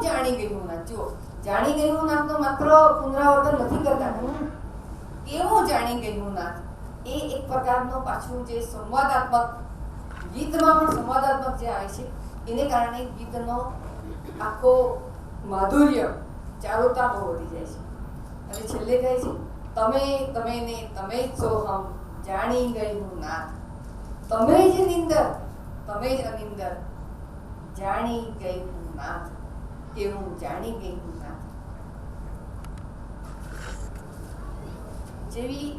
જાણી ગયું નાથ. જો જાણી ગયું નાથ તો માત્ર પુનરાવર્તન નથી કરતા, કેવું જાણી ગયું નાથ એ એક પ્રકારનો પાછું જે સંવાદાત્મક ગીતમાં પણ સંવાદાત્મક જે આવે છે એને કારણે ગીતનો આખો માધુર્ય ચારુતા બહુ વધી જાય છે. અને છેલ્લે કહે છે તમે તમે ને તમે જ છો હમ જાણી ગયું નાથ. તમે જ નિંદર તમે જ અનિંદર જાણી ગયું નાથ, કેવું જાણી ગયું નાથ. જેવી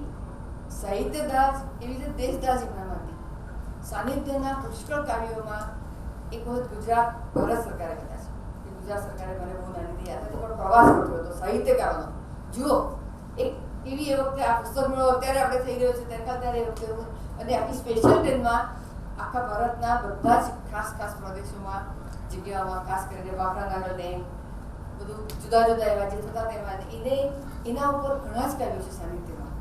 સાહિત્યદાસ એવી રીતે દેશદાસ એમનામાંથી સાનિધ્યના પુષ્કળ કાવ્યોમાં એક વખત ગુજરાત ભારત સરકારે કર્યા છે. ગુજરાત સરકારે મને બહુ નાની યાદ હતી, પણ પ્રવાસ ગોઠવ્યો હતો સાહિત્યકારોનો. જુઓ એક એવી એ વખતે આ પુસ્તક મેળો અત્યારે આપણે થઈ રહ્યો છે ત્યારે એ વખતે, અને આખી સ્પેશિયલ ટ્રેનમાં આખા ભારતના બધા જ ખાસ ખાસ પ્રદેશોમાં જગ્યાઓમાં ખાસ કરીને બાફરાનગર ડેમ બધું જુદા જુદા એવા જે થતા તેમાં એના ઉપર ઘણા જ કાવ્યો છે સાનિધ્યમાં.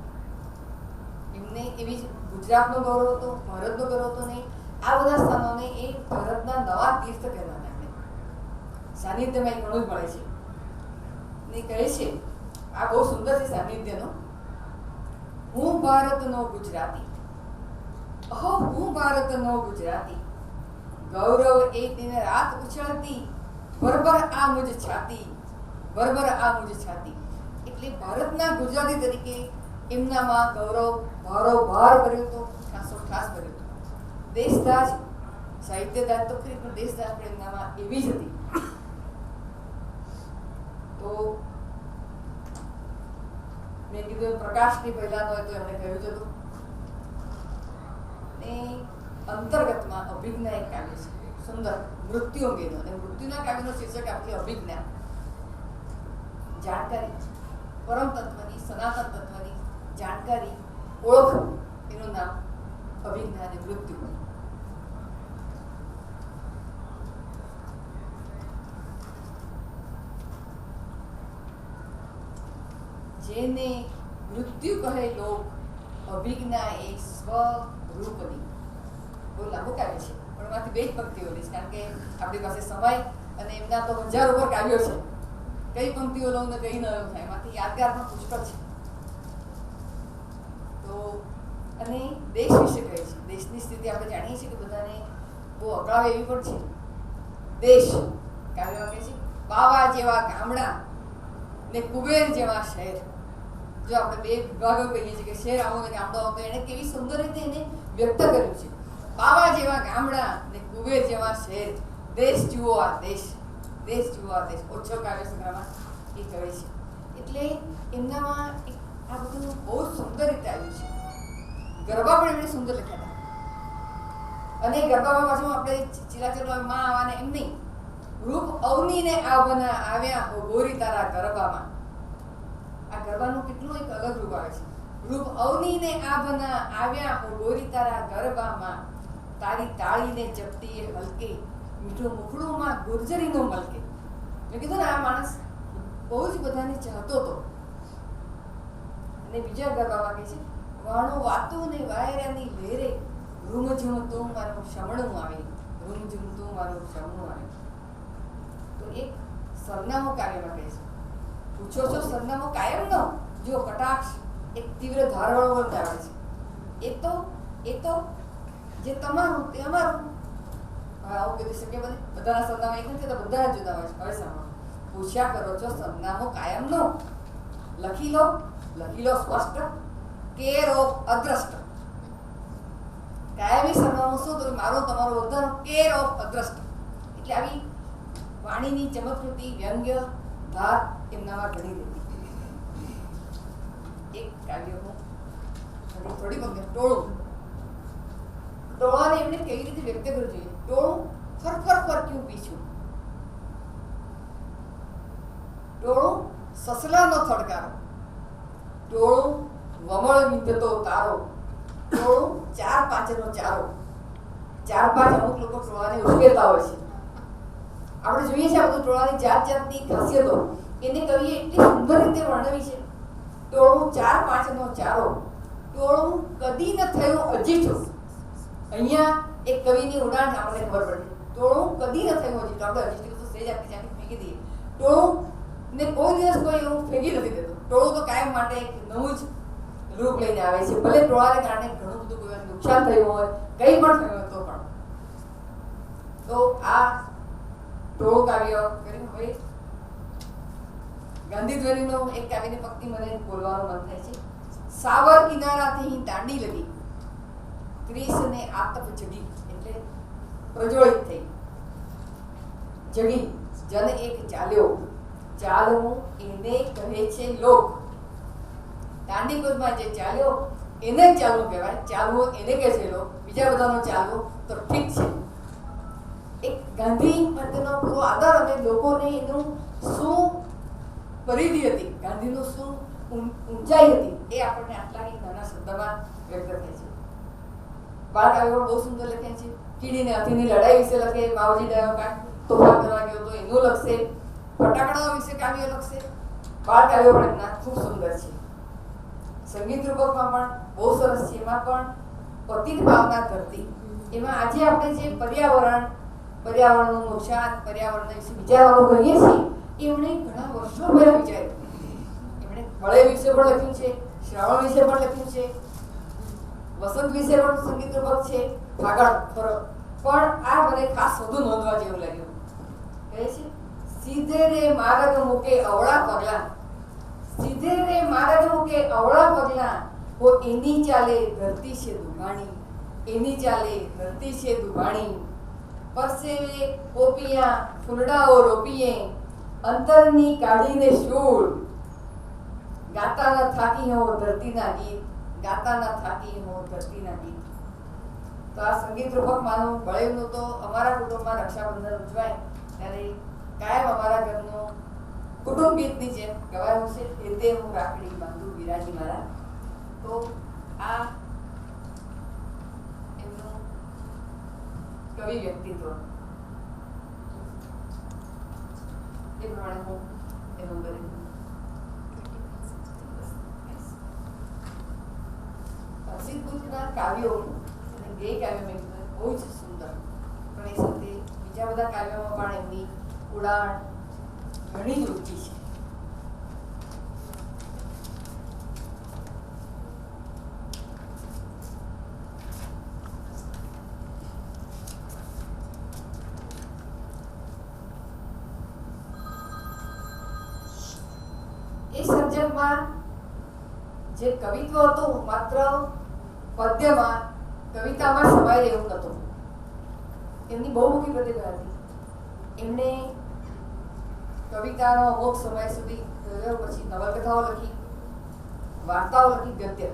એમને એવી જ ગુજરાતનો ગૌરવ હતો, ભારતનો ગૌરવ હતો નહીં. આ બધા સ્થાનોને એ ભારતના નવા તીર્થ કહેવાના એમને સાનિધ્યમાં એ ઘણું જ મળે છે. ને કહે છે આ બહુ સુંદર છે સાનિધ્યનો. હું ભારતનો ગુજરાતી, અહો હું ભારતનો ગુજરાતી, ગૌરવ એ દિન રાત ઉછળતી, ભરભર આ મુજ છાતી, ભરભર આ મુજ છાતી. એટલે ભારતના ગુજરાતી તરીકે એમનામાં ગૌરવ ભારોભાર ભર્યો હતો, ખાસો ખાસ ભર્યો હતો. દેશદાસ સાહિત્યદાસ તો ખરી, પણ દેશદાસ પણ એમનામાં એવી જ હતી. તો મેં કીધું પ્રકાશની પહેલાનો હોય તો એમણે કહ્યું હતું. ને અંતર્ગતમાં અભિજ્ઞા એક કાવ્ય છે સુંદર, મૃત્યુ અંગેનો. અને મૃત્યુના કાવ્યનો શીર્ષક આપણી અભિજ્ઞા, જાણકારી, પરમ તત્વની સનાતન તત્વની જાણકારી, ઓળખ, એનું નામ અભિજ્ઞા અને મૃત્યુ. જેને મૃત્યુ કહે લોક, અભિજ્ઞા એ સ્વરૂપની. બહુ લાંબુ કાવ્ય છે, પણ એમાંથી બે જ પંક્તિઓ લઈશ, કારણ કે આપણી પાસે સમય અને એમના તો હજાર ઉપર કાવ્યો છે. કઈ પંક્તિઓ લઉં ને કઈ ન લઉં થાય, એમાંથી યાદગાર પણ પુષ્કળ છે. તો અને દેશ વિશે કહે છે. દેશની સ્થિતિ આપણે જાણીએ છીએ કે બધાને બહુ અકળાવે એવી પણ છે. દેશ કાવ્યમાં કહે છે બાવા જેવા ગામડા ને કુબેર જેવા શહેર. જો આપણે બે વિભાગો કહીએ છીએ કે શહેર આવો ને ગામડો આવો, તો એને કેવી સુંદર રીતે એને વ્યક્ત કર્યું છે. બાવા જેવા ગામડા ને કુબેર જેવા શહેર, દેશ જુઓ આ દેશ, દેશ જુઓ આ દેશ. ઓછો કાવ્ય સંગ્રહમાં એ કહે છે. એટલે એમનામાં આ બધું બહુ સુંદર રીતે આવ્યું છે. ગરબા પણ એમણે સુંદર લખ્યા હતા. અને ગરબામાં પાછું આપણે ચીલાચરમાં માં આવવાને એમ નહીં, રૂપ અવનીને આવના આવ્યા હો ગોરી તારા ગરબામાં. આ ગરબાનું કેટલું એક અલગ રૂપ આવે છે. રૂપ અવનીને આવના આવ્યા હો ગોરી તારા ગરબામાં, તારી તાળીને જપતી એ હલકે, મીઠું મુખડુંમાં ગુર્જરીનો મલકે. મેં કીધું ને આ માણસ બહુ જ બધાને ચાહતો હતો. અને બીજા ગરબામાં કહે છે વાણું વાતું ને વાયરાની લહેરે, રૂમઝૂમ તું મારું શમણું આવે, રૂમઝૂમ તું મારું શમણું આવે. તો એક સરનામું કાવ્યમાં કહે છે. પૂછો છો સરનામું કાયમનો, જો કટાક્ષ એક તીવ્ર ધારવાળો વર્ત આવે છે. એ તો જે તમારું તે અમારું. આવું કીધું શકે બને. બધાના સરનામા એક નથી, તો બધા જુદા હોય છે. હવે સાંભળો, પૂછ્યા કરો છો સરનામું કાયમનો, લખી લો સ્પષ્ટ, કેર ઓફ અદ્રષ્ટ. કાયમી સરનામું શું? તો મારું તમારું બધાનું કેર ઓફ અદ્રષ્ટ. એટલે આવી વાણીની ચમત્કૃતિ, વ્યંગ્ય ધાર એમનામાં ઘણી હતી. એક કાવ્ય હું થોડી વખત ટોળું, ટોળાને એમને કેવી રીતે વ્યક્ત કરવું જોઈએ. ટોળું ફર ક્યું પીછું, ટોળું સસલાનો થડકારો, ટોળું વમળ વિંધતો તારો, ટોળું 4-5નો ચારો. 4-5 અમુક લોકો ટોળાને ઉશ્કેરતા હોય છે. આપણે જોઈએ છીએ આ બધું ટોળાની જાતની ખાસિયતો. એને કવિએ એટલી સુંદર રીતે વર્ણવી છે. ટોળું 4-5નો ચારો, ટોળું કદી ન થયું અજીઠું. અહીંયા એક કવિની ઉડાન આપણને ખબર પડે. ટોળું કદી ન થયું અજીઠું. આપણે અજીઠું તો સેજ આપી જાણી મૂકી દઈએ, ટોળું ને કોઈ દિવસ કોઈ એવું ફેંકી નથી દેતું. ટોળું તો કાયમ માટે એક નવું જ રૂપ લઈને આવે છે. ભલે ટોળાને કારણે ઘણું બધું કોઈ નુકસાન થયું હોય, કંઈ પણ થયું હોય તો પણ. તો આ ટોળું કાવ્ય કર્યું. હવે ગાંધી ધ્વનિનું એક કાવ્યની પંક્તિ મને બોલવાનું મન થાય છે. સાવર કિનારાથી દાંડી લગી, ત્રીસને આતપ જગી, એટલે પ્રજ્વલિત થઈ, જગી, જન એક ચાલ્યો, ચાલવું એને કહે છે લોક. દાંડી કૂદમાં જે ચાલ્યો એને જ ચાલવું કહેવાય, ચાલવું એને કહે છે લોક. બીજા બધાનો ચાલવું તો ઠીક છે. એક ગાંધી પ્રત્યેનો પૂરો આદર અને લોકોને એનું શું પરિધિ હતી, ગાંધીનું શું ઊંચાઈ હતી, એ આપણને આટલા નાના શબ્દમાં વ્યક્ત થાય છે. બાળ કાવ્યો બહુ સુંદર લખ્યા છે. કીડીને હાથીની લડાઈ વિશે લખે, માવજી ડાયો કાંઠ તોફાન કરવા ગયો તો એનું લખશે, ફટાકડા વિશે કાવ્ય લખશે. બાળ કાવ્યો પણ એમના ખૂબ સુંદર છે. સંગીત રૂપકમાં પણ બહુ સરસ છે. એમાં પણ પતિત ભાવના ધરતી, એમાં આજે આપણે જે પર્યાવરણનું નુકસાન, પર્યાવરણ વિશે વિચારવાનું કહીએ છીએ, એમણે ઘણા વર્ષો પહેલા વિચાર્યું. એમણે મળે વિશે પણ લખ્યું છે, શ્રાવણ વિશે પણ લખ્યું છે, વસંત વિશે પણ સંગીત રૂપક છે, ફાગણ ખરો. પણ આ મને ખાસ વધુ નોંધવા જેવું લાગ્યું. કહે છે, સીધે રે માર્ગ મૂકે અવળા પગલા, સીધે રે માર્ગ મૂકે અવળા પગલા, હો એની ચાલે ધરતી છે દુભાણી, એની ચાલે ધરતી છે દુભાણી. પરસેવે પોપિયા ફૂલડાઓ રોપીએ, અંતરની કાઢીને શૂળ, ગાતા ન થાકી હો ધરતીના ગીત, ગાતા ન થાકી હો ધરતીના ગીત. તો આ સંગીત રૂપકમાંનું બળેવનું તો અમારા કુટુંબમાં રક્ષાબંધન ઉજવાય ત્યારે કાયમ અમારા ઘરનું કુટુંબ ગીતની જેમ ગવાયું છે, રીતે હું રાખડી બાંધું વિરાજી મારા. તો આ એમનું કવિ વ્યક્તિત્વ, એ પ્રમાણે હું એનું કરેલું. સિદ્ધબુદ્ધના કાવ્યો અને બે કાવ્યો મેં બહુ જ સુંદર, પણ એ સાથે બીજા બધા કાવ્યોમાં પણ એમની ઉડાણ ઘણી જ ઊંચી છે. એ સર્જનમાં જે કવિત્વ હતું માત્ર પદ્યમાં, કવિતામાં સમાય એવું નહોતું. એમની બહુમુખી પ્રતિભા હતી. એમણે કવિતાનો અમુક સમય સુધી રહ્યો, પછી નવલકથાઓ લખી, વાર્તાઓ લખી, ગદ્ય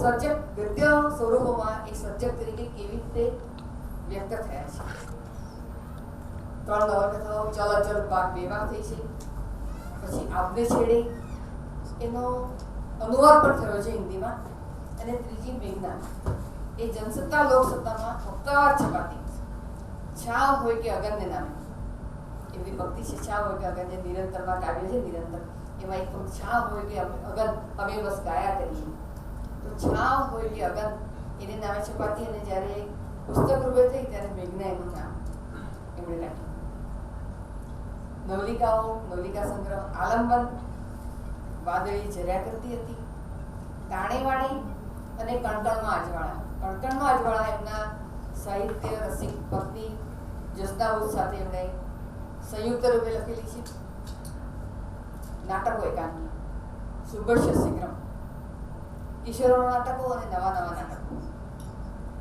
સર્જક, ગદ્ય સ્વરૂપોમાં એક સર્જક તરીકે કેવી રીતે વ્યક્ત થયા છે. 3 નવલકથાઓ ચલ અચલ ભાગ 2 માં થઈ છે. પછી આપને છેડે એનો અનુવાદ પણ થયો છે હિન્દીમાં. અને ત્રીજી મેઘના, એ જનસત્તા લોકસત્તામાં હપ્તાવાર છપાતી છાવ હોય કે અગનને નામે એવી ભક્તિ છે. છાવ હોય કે અગન, જે નિરંતરમાં કાવ્ય છે નિરંતર, એમાં એક છાવ હોય કે અગન અમે બસ ગાયા કરીએ. તો છાવ હોય કે અગન એને નામે છપાતી. અને જ્યારે પુસ્તક રૂપે થઈ ત્યારે મેઘના એનું નામ એમણે રાખ્યું. નવલિકાઓ, નવલિકા સંગ્રહ, આલંબન, વાદળી ઝર્યા કરતી હતી, તાણેવાણી અને કણકણમાં અજવાળા. કણકણમાં અજવાળા એમના સાહિત્ય રસિક પત્ની જસદાઉદ સાથે એમણે સંયુક્ત રૂપે લખેલી છે. નાટકો એકાંકી, સુભષ્ય શીઘ્રમ, કિશોરોના નાટકો અને નવા નાટકો.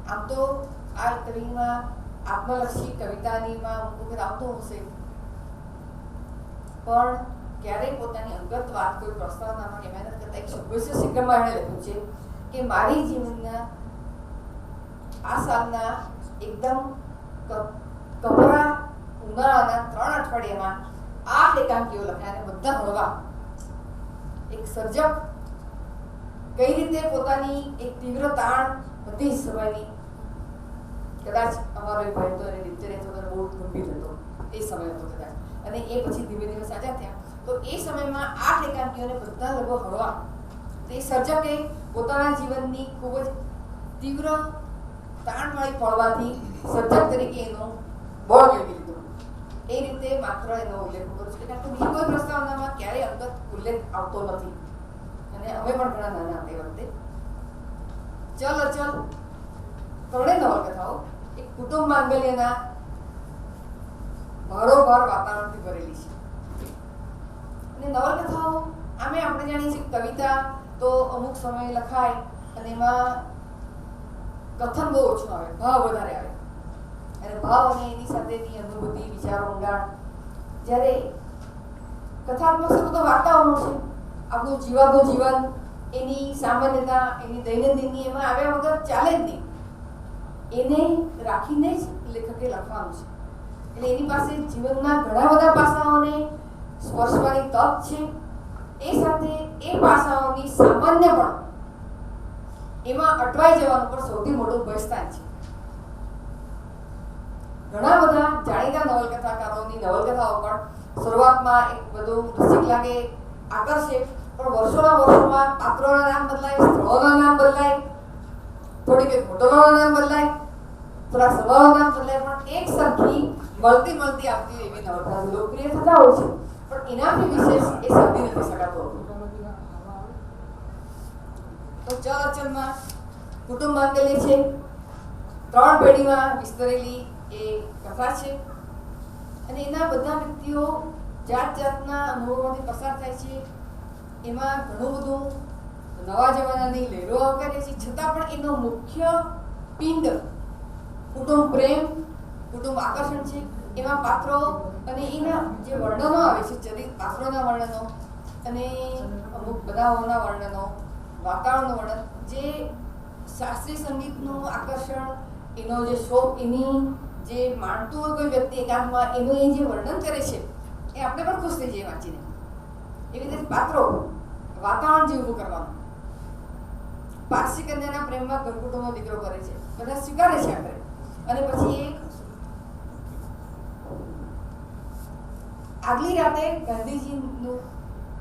આમ તો આ કવિમાં આત્મલક્ષી કવિતાનીમાં મુખ્ય આવતો હશે, પણ ક્યારેય પોતાની અંગત વાત કોઈ પ્રસ્તાવનામાં કે મહેનત કરતા એક સુભષ્ય શીઘ્રમમાં એમણે લખ્યું છે કે મારી જીવનના આ સાલના એકદમ કપરા ઉનાળાના 3 અઠવાડિયામાં 8 એકાંકીઓ લખ્યા અને બધા હળવા. એક સર્જક કઈ રીતે પોતાની એક તીવ્ર તાણ બધી સમયની, કદાચ અમારો એક ભાઈ હતો અને દિનચર્યા હતો બહુ ગંભીર હતો એ સમય હતો કદાચ, અને એ પછી ધીમે ધીમે સાજા થયા. તો એ સમયમાં 8 એકાંકીઓને બધા લગભગ હળવા. તો એ સર્જકે પોતાના જીવનની ખૂબ જ તીવ્ર તાણવાળી પડવાથી સર્જક તરીકે એનું બળ મેળવી લીધું. એ રીતે માત્ર એનો ઉલ્લેખ કરું છું, કારણ કે બીજી કોઈ પ્રસ્તાવનામાં ક્યારેય અંગત ઉલ્લેખ આવતો નથી અને અમે પણ ઘણા નાના તે વખતે. ચલ અચલ ત્રણેય નવલકથાઓ એક કુટુંબ માંગલ્યના ભારોભાર વાતાવરણથી ભરેલી છે. અને નવલકથાઓ આમે આપણે જાણીએ છીએ કવિતા તો અમુક સમયે લખાય અને એમાં કથન બહુ ઓછું આવે, ભાવ વધારે આવે, અને ભાવ અને એની સાથેની અનુભૂતિ, વિચારો, ઊંડાણ. જ્યારે કથાત્મક છે તો વાર્તાઓનું છે, આપણું જીવાતું જીવન, એની સામાન્યતા, એની દૈનંદિની એમાં આવ્યા વગર ચાલે જ નહીં. એને રાખીને જ લેખકે લખવાનું છે. એટલે એની પાસે જીવનના ઘણા બધા પાસાઓને સ્પર્શવાની તક છે. એ સાથે એ પાસાઓની સામાન્ય પણ એમાં અટવાઈ જવાનું પણ સૌથી મોટું ભયસ્થાન છે. ઘણા બધા જાણીતા નવલકથાકારોની નવલકથાઓ પણ શરૂઆતમાં એક બધું રસિક લાગે, આકર્ષે, પણ વર્ષોના વર્ષોમાં પાત્રોના નામ બદલાય, સ્થળોના નામ બદલાય, થોડીક હોટલોના નામ બદલાય, થોડા સભાઓના નામ બદલાય, પણ એક સરખી મળતી આવતી એવી નવલકથા લોકપ્રિય થતા હોય છે. પણ એનાથી વિશેષ એ સાધી નથી શકાતો. તો ચલ અચલમાં કુટુંબ માંગલ્ય છે, 3 પેઢીમાં વિસ્તરેલી એ કથા છે, અને એના બધા વ્યક્તિઓ જાત જાતના અનુભવોમાંથી પસાર થાય છે. એમાં ઘણું બધું નવા જમાનાની લહેરો આવકારે છે, છતાં પણ એનો મુખ્ય પિંડ કુટુંબ પ્રેમ, કુટુંબ આકર્ષણ છે. એમાં પાત્રો અને એના જે વર્ણનો આવે છે, ચરિત્ર પાત્રોના વર્ણનો અને અમુક બનાવોના વર્ણનો, વાતાવરણનું વર્ણન, જે શાસ્ત્રીય સંગીતનું આકર્ષણ, એનો જે શોખ, એની જે માણતું હોય કોઈ વ્યક્તિ એકાંતમાં એનું એ જે વર્ણન કરે છે, એ આપણે પણ ખુશ થઈ જઈએ વાંચીને. એવી રીતે પાત્રો, વાતાવરણ જે ઊભું કરવાનું. પારસી કન્યાના પ્રેમમાં ઘરકુટુંબનો દીકરો કરે છે, બધા સ્વીકારે છે આપણે, અને પછી એ આગલી રાતે ગાંધીજીનું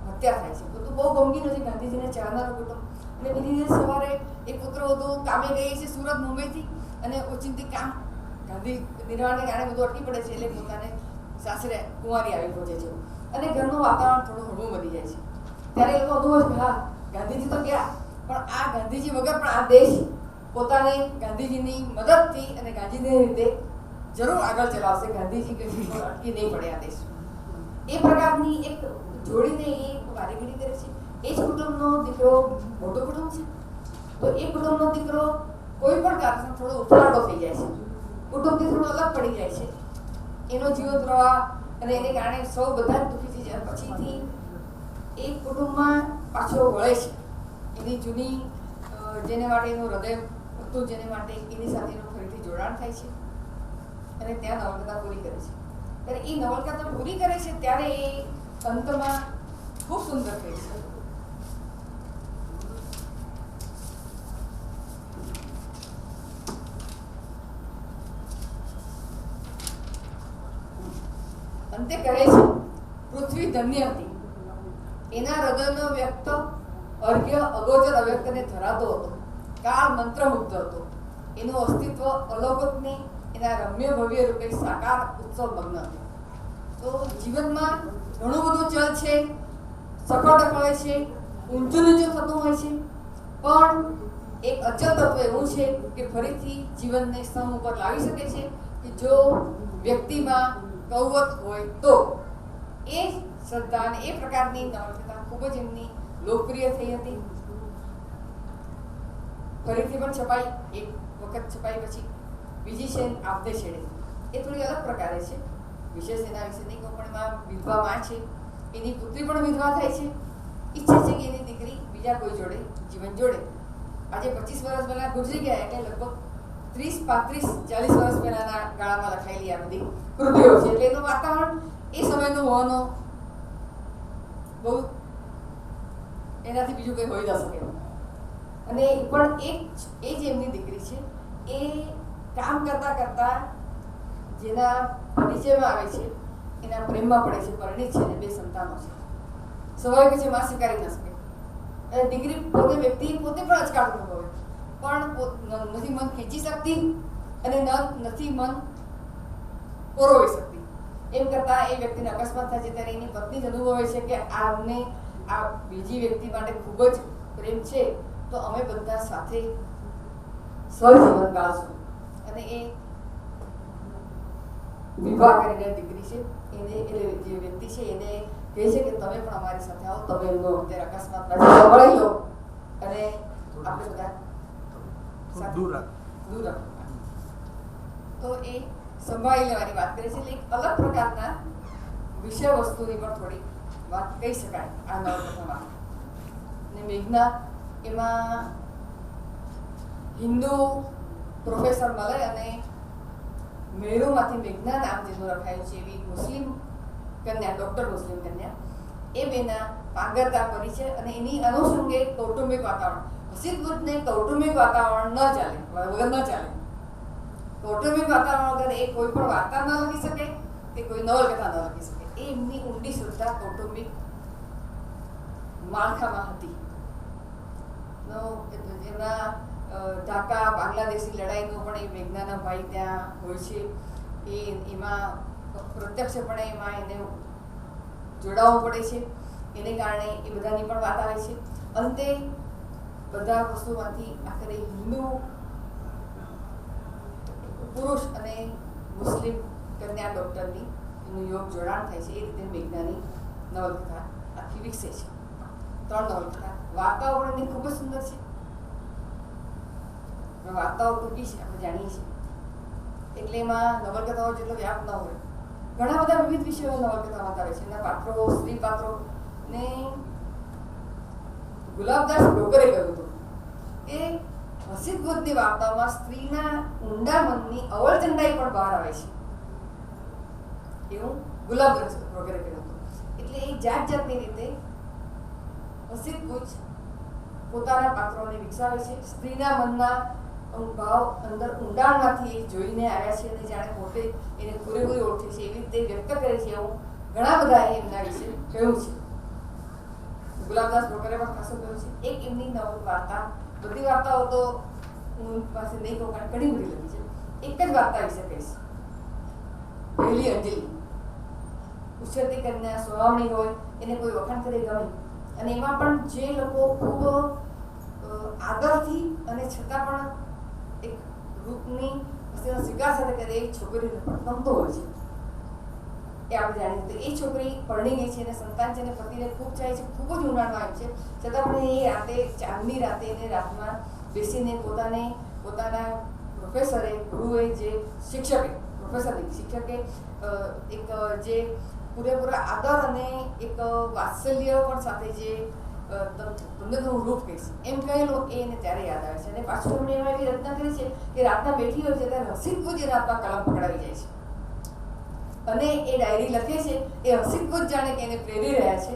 હત્યા થાય છે. બધું બહુ ગમગીનું છે, ગાંધીજીને ચાહનારું કુટુંબ. અને બીજી દિવસ સવારે એક પુત્ર વધુ કામે ગઈ છે સુરત, મુંબઈથી, અને ઓચિંતી કામ ગાંધી નિર્વાણને કારણે બધું અટકી પડે છે, એટલે પોતાને સાસરે કુંવારી આવી પહોંચે છે, અને ઘરનું વાતાવરણ થોડું હળવું બની જાય છે. ત્યારે એ લોકો બધું જ હા ગાંધીજી તો ગયા, પણ આ ગાંધીજી વગર પણ આ દેશ પોતાને ગાંધીજીની મદદથી અને ગાંધીજીની રીતે જરૂર આગળ ચલાવશે. ગાંધીજી કઈ અટકી નહીં પડે આ દેશ. એ પ્રકારની એક જોડીને એ કારીગરી કરે છે. એ જ કુટુંબનો દીકરો મોટો કુટુંબ છે, તો એ કુટુંબનો દીકરો કોઈ પણ કારણસર થોડો ઉફરાડો થઈ જાય છે, કુટુંબથી થોડો અલગ પડી જાય છે. એનો જીવન પ્રવાહ અને એને કારણે સૌ બધા જ દુઃખી થઈ જાય. પછીથી એ કુટુંબમાં પાછો વળે છે. એની જૂની જેને માટે એનું હૃદય હતું, જેને માટે એની સાથે એનું ફરીથી જોડાણ થાય છે, અને ત્યાં નવલકથા પૂરી કરે છે. ત્યારે એ નવલકથા પૂરી કરે છે ત્યારે એ અંતમાં ખૂબ સુંદર થઈ છે. અંતે કહે છે, પૃથ્વી ધન્ય હતી, એના હૃદયનો વ્યક્ત અર્ઘ્ય અગોચર અવ્યક્તને ધરાતો હતો, કાળ મંત્રમુગ્ધ હતો, એનું અસ્તિત્વ અલૌકિકની એના રમ્ય ભવ્ય રૂપે સાકાર ઉત્સવ મગ્ન હતો. તો જીવનમાં ઘણું બધું ચલ છે, સફળ હોય છે, ઊંચું નીચું થતું હોય છે, પણ એક અચલ તત્વ એવું છે કે ફરીથી જીવનને સ્તંભ ઉપર લાવી શકે છે કે જો વ્યક્તિમાં કૌવત હોય તો. એ શ્રદ્ધા અને એ પ્રકારની નવલકથા ખૂબ જ એમની લોકપ્રિય થઈ હતી. ફરીથી પણ છપાઈ, એક વખત છપાઈ પછી બીજી છે આપદે છેડે. એ થોડી અલગ પ્રકારે છે, વિશેષ એના વિશે નહીં કહું, પણ એમાં વિધવા માં છે, એની પુત્રી પણ વિધવા થાય છે, ઈચ્છે છે કે એની દીકરી બીજા કોઈ જોડે જીવન જોડે. આજે 25 વર્ષ પહેલા ગુજરી ગયા, એટલે લગભગ 30, 35, 40 વર્ષ પહેલાના ગાળામાં લખાયેલી આ બધી કૃતિઓ છે. એટલે એનું વાતાવરણ એ સમયનું હોવાનો બહુ એનાથી બીજું કંઈ હોઈ ન શકે. અને પણ એ જ એમની દીકરી છે, એ કામ કરતા કરતા જેના પરિચયમાં આવે છે એના પ્રેમમાં પડે છે, પરિણીત છે, અને 2 સંતાનો છે. સ્વાભાવિક છે, માં સ્વીકારી ન શકે. અને દીકરી પોતે વ્યક્તિ પોતે પણ અચકાટ અનુભવે, પણ નથી મન ખેંચી શકતી અને નથી મન પરોવી શકતી. એમ કરતાં એ વ્યક્તિને અકસ્માત થાય છે ત્યારે એની પત્ની જ અનુભવે છે કે આમને આ બીજી વ્યક્તિ માટે ખૂબ જ પ્રેમ છે, તો અમે બધા સાથે સહજીવન ગાળશું. અને એ વિવાહ કરીને દીકરી છે એને જે વ્યક્તિ છે એને કહે છે કે તમે પણ અમારી સાથે આવો, તમે એમનો અત્યારે અકસ્માતમાં સંભાળી લો અને આપણે બધા દૂર રાખો. તો એ સંભાળી લેવાની વાત કરે છે. એટલે એક અલગ પ્રકારના વિષય વસ્તુની પણ થોડી વાત કહી શકાય આ નવલકથામાં. અને મેઘના એમાં હિન્દુ પ્રોફેસર મળે અને મેરુમાંથી મેઘના નામ જેનું રખાયું છે એવી મુસ્લિમ કન્યા, ડૉક્ટર મુસ્લિમ કન્યા, એ બેના પાંગરતા પરિચય અને એની અનુસંગે કૌટુંબિક વાતાવરણ. હસીદબુદ્ધને કૌટુંબિક વાતાવરણ ન ચાલે, વગર ન ચાલે. કૌટુંબિક વાતાવરણ વગર એ કોઈ પણ વાર્તા ન લખી શકે કે કોઈ નવલકથા ન લખી શકે. એ એમની ઊંડી શ્રદ્ધા કૌટુંબિક માળખામાં હતી. એમના ઢાકા બાંગ્લાદેશી લડાઈનો પણ એ મેઘનાના ભાઈ ત્યાં હોય છે. એમાં પ્રત્યક્ષપણે એમાં એને જોડાવવું પડે છે. એને કારણે એ બધાની પણ વાત આવે છે. અંતે બધા વસ્તુમાંથી આખરે હિન્દુ પુરુષ અને મુસ્લિમ કન્યા ડૉક્ટરની એનું યોગ જોડાણ થાય છે. એ રીતે મેઘનાની નવલકથા આખી વિકસે છે. 3 નવલકથા. વાર્તાઓ પણ એની ખૂબ જ સુંદર છે. વાર્તાઓ ટૂંકી છે, આપણે જાણીએ છીએ, એટલે એમાં નવલકથાઓ જેટલો વ્યાપ ન હોય. ઘણા બધા વિવિધ વિષયો નવલકથામાં આવે છે. એના પાત્રો, સ્ત્રી પાત્રો ને ગુલાબદાસ ઢોકરે કહ્યું હતું કે હસીદબુદ્ધની વાર્તાઓમાં સ્ત્રીના ઊંડા મનની અવળચંડાઈ પણ બહાર આવે છે, એવું ગુલાબદાસ ઢોકરે કહ્યું હતું. એટલે એ જાત જાતની રીતે હસીદબુદ્ધ પોતાના પાત્રોને વિકસાવે છે. સ્ત્રીના મનના ભાવ અંદર ઊંડાણમાંથી જોઈને આવ્યા છે અને જાણે પોતે એને પૂરેપૂરી ઓળખે છે એવી રીતે વ્યક્ત કરે છે. એવું ઘણા બધા એમના વિશે કહ્યું છે. ગુલાબદાસ ઢોકરે પણ ખાસું કહ્યું છે. એક એમની નવલ વાર્તા, બધી વાર્તાઓ તો હું પાસે નહીં કહું કારણ ઘણી બધી લખી છે. એક જ વાર્તા વિશે કહીશ. પહેલી અંજલિ. ઉછળતી કન્યા સુહાવણી હોય, એને કોઈ વખાણ કરે ગમે, અને એમાં પણ જે લોકો ખૂબ આદરથી અને છતાં પણ એક રૂપની સ્વીકાર સાથે કરે એ છોકરીને પણ ગમતો હોય છે. એ આપણે જાણીએ તો એ છોકરી પરણી ગઈ છે અને સંતાન છે અને પતિને ખૂબ ચાહે છે, ખૂબ જ ઊંડાણમાં આવે છે, છતાં પણ એ રાતે, ચાંદની રાતે એને રાતમાં બેસીને પોતાના પ્રોફેસરે, ગુરુએ, જે શિક્ષકે, પ્રોફેસર નહીં, શિક્ષકે એક જે પૂરેપૂરા આદર અને એક વાત્સલ્ય પણ સાથે જે તમને તો હું રૂપ કહીશ એમ કહેલું, એને ત્યારે યાદ આવે છે. અને પાછું એમણે એમાં એવી રચના કરી છે કે રાતના બેઠી હોય છે ત્યારે હસીદબુદ્ધ એના હાથમાં કલમ પકડાવી જાય છે અને એ ડાયરી લખે છે. એ હસીદબુદ્ધ જાણે કે એને પ્રેરી રહ્યા છે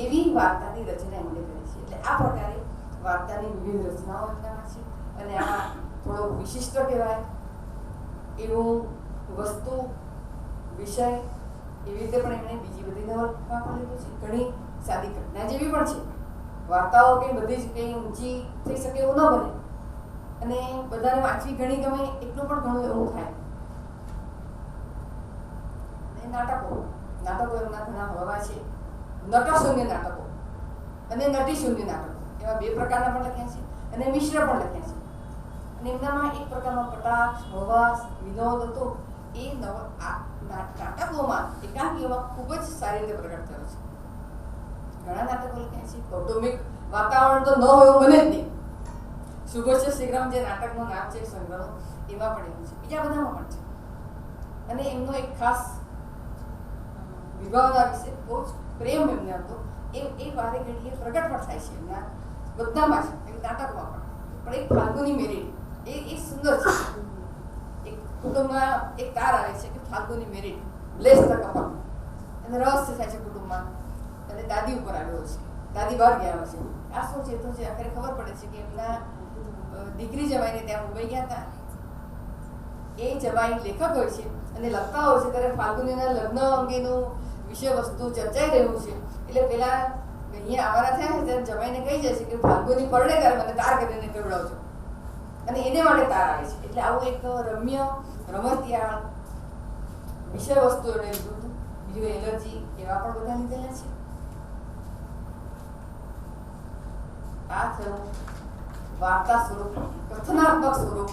એવી વાર્તાની રચના એમણે કરી છે. એટલે આ પ્રકારે વાર્તાની વિવિધ રચનાઓ એમનામાં છે. અને આ થોડો વિશિષ્ટ કહેવાય એવું વસ્તુ, વિષય, એવી રીતે પણ એમણે બીજી બધી નવલકથામાં પણ લીધું છે. ઘણી સાદી ઘટના જેવી પણ છે. વાર્તાઓ કંઈ બધી જ કંઈ ઊંચી થઈ શકે એવું ન બને અને બધાને વાંચવી ઘણી ગમે એટલું પણ ઘણું એવું થાય. અને નાટકો એમના ઘણા હળવા છે. નટશૂન્ય નાટકો અને નટીશૂન્ય નાટકો એવા 2 પ્રકારના પણ લખ્યા છે અને મિશ્ર પણ લખ્યા છે. અને એમનામાં એક પ્રકારનો કટાક્ષ, હળવાશ, વિનોદ હતો. એ નાટકોમાં, એકાંકીઓમાં ખૂબ જ સારી રીતે પ્રગટ થયો છે. ઘણા નાટકો લખ્યા છે. કૌટુંબિક વાતાવરણ તો ન હોય એવું બને જ નહીં. સુભોચ્ચ શીઘ્રમ જે નાટકનું નામ છે સંગ્રહ, એમાં પણ એવું છે, બીજા બધામાં પણ છે. અને એમનો એક ખાસ વિવાહના વિશે બહુ જ પ્રેમ એમને હતો. એ વારે ઘડીએ પ્રગટ પણ થાય છે એમના બધામાં છે, એમ નાટકમાં પણ એક ફાલ્ગુની મેરેડ એ સુંદર છે. એક કુટુંબમાં એક તાર આવે છે કે Falguni married, bless the couple, અને રહસ્ય થાય છે કુટુંબમાં. અને દાદી ઉપર આવ્યો છે, દાદી બહાર ગયા છે. આ શું છે તો છે આખરે ખબર પડે છે કે એમના દીકરી જમાઈને ત્યાં મુંબઈ ગયા હતા. એ જમાઈ લેખક હોય છે અને લખતા હોય છે ત્યારે ફાલ્ગુનીના લગ્ન અંગેનું વિષય વસ્તુ ચર્ચાઈ રહ્યું છે. એટલે પેલા અહીંયા આવવાના થયા છે ત્યારે જમાઈને કહી જાય છે કે ફાલ્ગુની પરણે ત્યારે મને તાર કરીને કેવડાવજો, અને એને માટે તાર આવે છે. એટલે આવું એક રમ્ય, રમતિયાળ વિષય વસ્તુ એમણે લીધું હતું. ફિઝિયો એલર્જી એવા પણ બધા લીધેલા છે. આ થયું વાર્તા સ્વરૂપ, કથનાત્મક સ્વરૂપ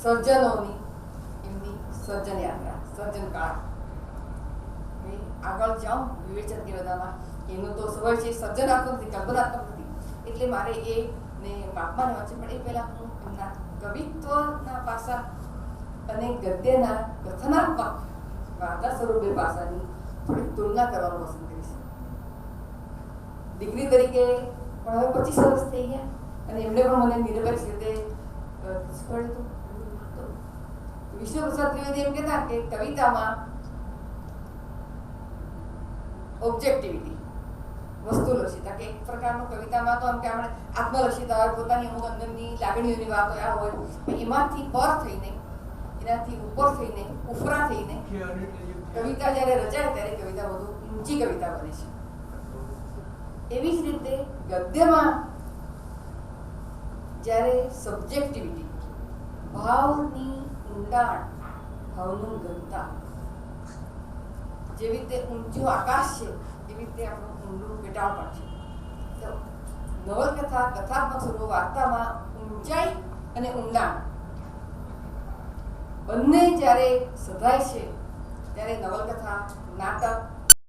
સર્જનોની એમની સર્જન યાત્રા, સર્જન કાળ. આગળ જાઉં વિવેચન કે બધામાં એનું તો સ્વભાવ છે સર્જનાત્મક નથી, કલ્પનાત્મક નથી. એટલે મારે એ ને માપમાં લેવા છે. પણ એ પહેલા હું એમના કવિત્વના પાસા અને ગદ્યના કથનાત્મક વાર્તા સ્વરૂપે પાસાની થોડી તુલના કરવાનું પસંદ કરીશ. દીકરી તરીકે પણ હવે 25 વર્ષ થઈ ગયા અને એમણે પણ મને નિરપેક્ષ રીતે શીખવાડ્યું હતું. વિષ્ણુપ્રસાદ ત્રિવેદી એમ કહેતા કે કવિતામાં ઓબ્જેક્ટિવિટી, વસ્તુલક્ષિતા, કે એક પ્રકારનું કવિતામાં તો એમ કે આપણે આત્મલક્ષિતા હોય, પોતાની અમુક અંદરની લાગણીઓની વાતો આ હોય, પણ એમાંથી પર થઈને, એનાથી ઉપર થઈને, ઉફરા થઈને કવિતા જ્યારે રચાય ત્યારે કવિતા વધુ ઊંચી કવિતા બને છે. એવી જ રીતે ગદ્યમાં જ્યારે સબ્જેક્ટિવિટી, ભાવની ઊંડાણ, ભાવનું ઘનતા, જેવી રીતે ઊંચું આકાશ છે એવી રીતે આપણું ઊંડું પેટાળ પણ છે. તો નવલકથા, કથાત્મક સ્વરૂપ, વાર્તામાં ઊંચાઈ અને ઊંડાણ બંને જ્યારે સધાય છે ત્યારે નવલકથા, નાટક